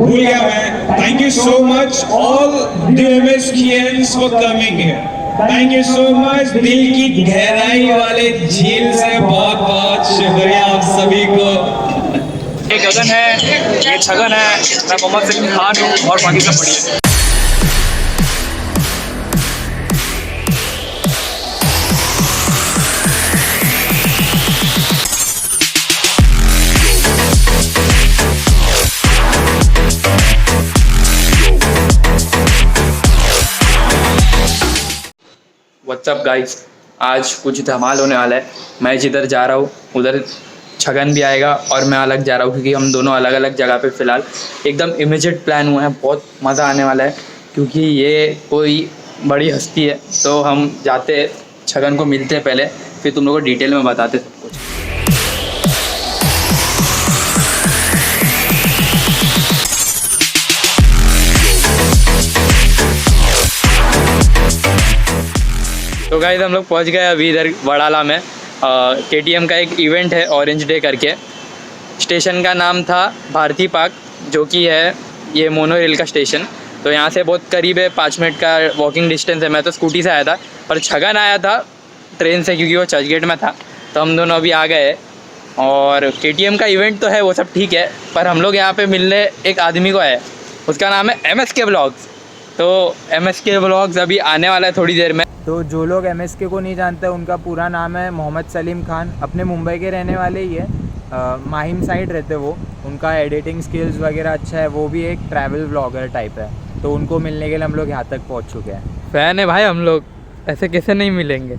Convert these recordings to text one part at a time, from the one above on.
भूल गया मैं. Thank you so much all the Mskians for coming here. Thank you so much. दिल की गहराई वाले झील से बहुत बहुत शुक्रिया आप सभी को. ये गगन है, ये छगन है, मैं मोहम्मद सिंह खान हूँ और बाकी सब बढ़िया. व्हाट्सअप गाइस, आज कुछ धमाल होने वाला है. मैं जिधर जा रहा हूँ उधर छगन भी आएगा और मैं अलग जा रहा हूँ क्योंकि हम दोनों अलग अलग जगह पे फ़िलहाल एकदम इमीडिएट प्लान हुआ है. बहुत मज़ा आने वाला है क्योंकि ये कोई बड़ी हस्ती है. तो हम जाते छगन को मिलते हैं पहले, फिर तुम लोगों को डिटेल में बताते सब कुछ. तो गाइस हम लोग पहुंच गए अभी इधर वड़ाला में. KTM का एक इवेंट है ऑरेंज डे करके. स्टेशन का नाम था भारती पार्क, जो कि है ये मोनो रेल का स्टेशन. तो यहाँ से बहुत करीब है, 5 मिनट का वॉकिंग डिस्टेंस है. मैं तो स्कूटी से आया था पर छगन आया था ट्रेन से क्योंकि वो चर्चगेट में था. तो हम दोनों अभी आ गए. और KTM का इवेंट तो है वो सब ठीक है, पर हम लोग यहाँ पर मिलने एक आदमी को आए. उसका नाम है MSK व्लॉग्स. तो MSK व्लॉग्स अभी आने वाला है थोड़ी देर में. तो जो लोग MSK को नहीं जानते उनका पूरा नाम है मोहम्मद सलीम खान. अपने मुंबई के रहने वाले ही है. माहिम साइड रहते वो. उनका एडिटिंग स्किल्स वगैरह अच्छा है. वो भी एक ट्रैवल व्लॉगर टाइप है. तो उनको मिलने के लिए हम लोग यहाँ तक पहुँच चुके हैं. फ़ैन है भाई हम लोग, ऐसे कैसे नहीं मिलेंगे.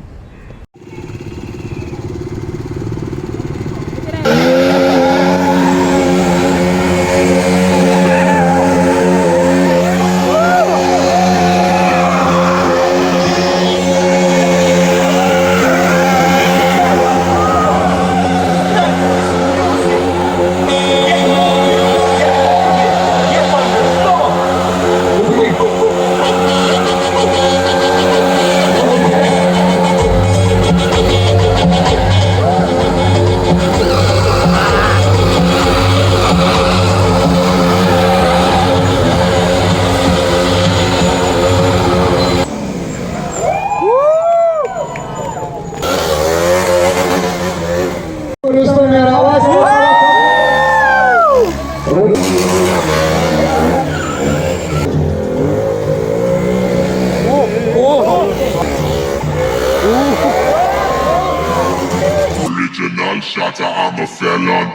Shatter, I'm a felon.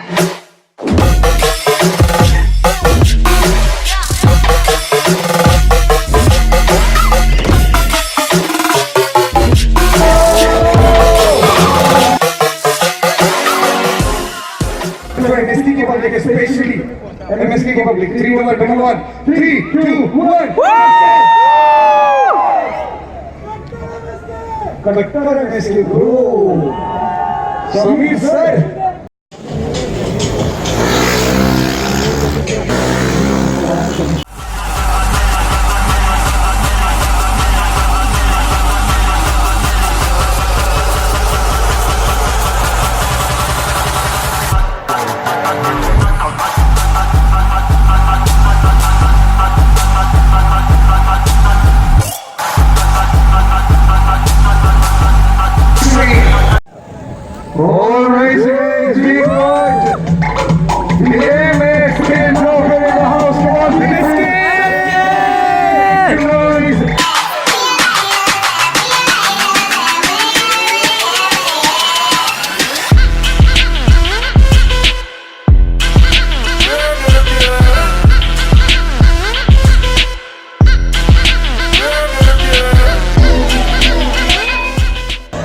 MSK public, especially MSK public. 3, 2, 1, 3, 2, 1. Conductor MSK, bro. Samir sir. All right, guys, we got MSK Duke in the house. Come on, MSK!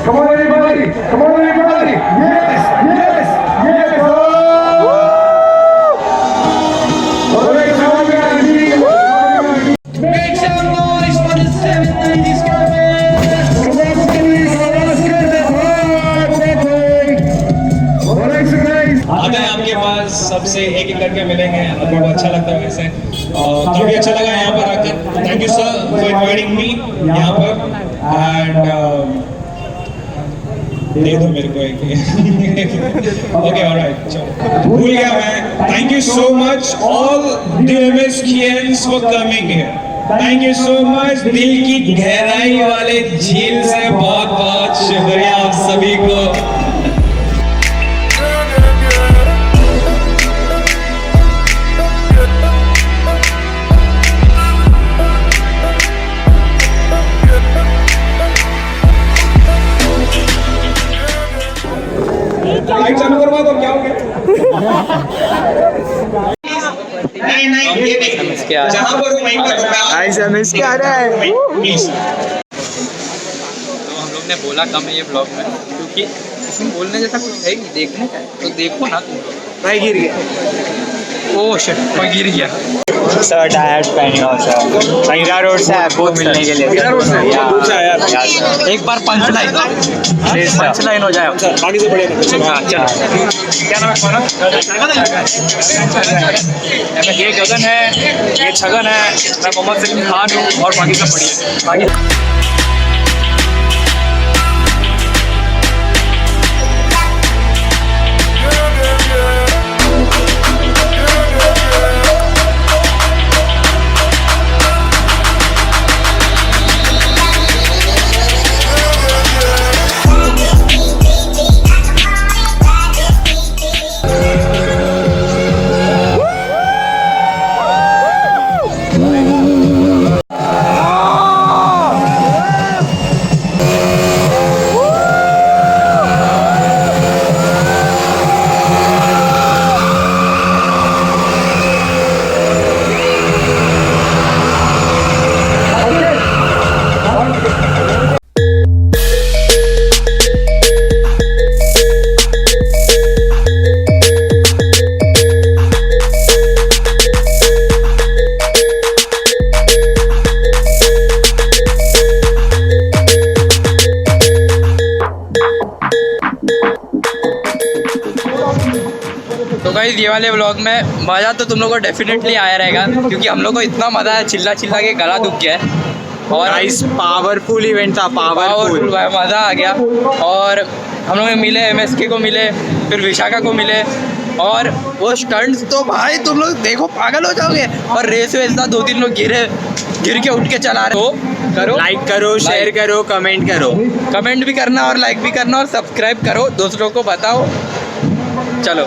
Come on, everybody! Come on, everybody! Yes! Yes! Yes! Oh! All right, now we are ready. Make some noise for the 790s coming! All right, so guys. आते हैं आपके पास, सबसे एक एक करके मिलेंगे. बहुत अच्छा लगता है वैसे. काफ़ी अच्छा लगा यहाँ पर आकर. Thank you sir for inviting me यहाँ पर. एंड दे दो मेरे को एक ओके ऑलराइट चलो भूल गया मैं thank you so much all the MSkians for coming here thank you so much दिल की गहराई वाले झील से बहुत बहुत शुक्रिया आप सभी को लाइट चालू करवा दो क्या हो गया नहीं ये देखिए जहां पर वहीं पर गाइस MSK आ रहा है। तो हम लोग ने बोला कम है ये ब्लॉग में क्योंकि इसमें बोलने जैसा कुछ है नहीं, देखने का है तो देखो ना तुम लोग। भाई गिर गया। ओह शिट कोई गिर गया। सर टायर्स पहने हो सर। हीरा रोड से आपको मिलने के लिए। हीरा रोड से दूर से आया सर। एक बार पंच लाइन हो जाए आगे से बढ़िया चलो क्या नाम है तुम्हारा? ये गगन है, ये छगन है, मैं मोहम्मद सलीम खान हूँ और बाकी सब बढ़िया बाकी तो गाइस ये वाले व्लॉग में मज़ा तो तुम लोगों को डेफिनेटली आया रहेगा क्योंकि हम लोग को इतना मज़ा आया, चिल्ला चिल्ला के गला दुख गया है और गाइस पावरफुल इवेंट था, पावरफुल मज़ा आ गया। और हम लोग मिले MSK को मिले, फिर विशाखा को मिले और वो स्टंट्स तो भाई तुम लोग देखो पागल हो जाओगे। और रेस वेस था, 2-3 लोग गिर के उठ के चला रहे हो। करो लाइक करो, शेयर करो, कमेंट करो, कमेंट भी करना और लाइक भी करना और सब्सक्राइब करो, दूसरों को बताओ। चलो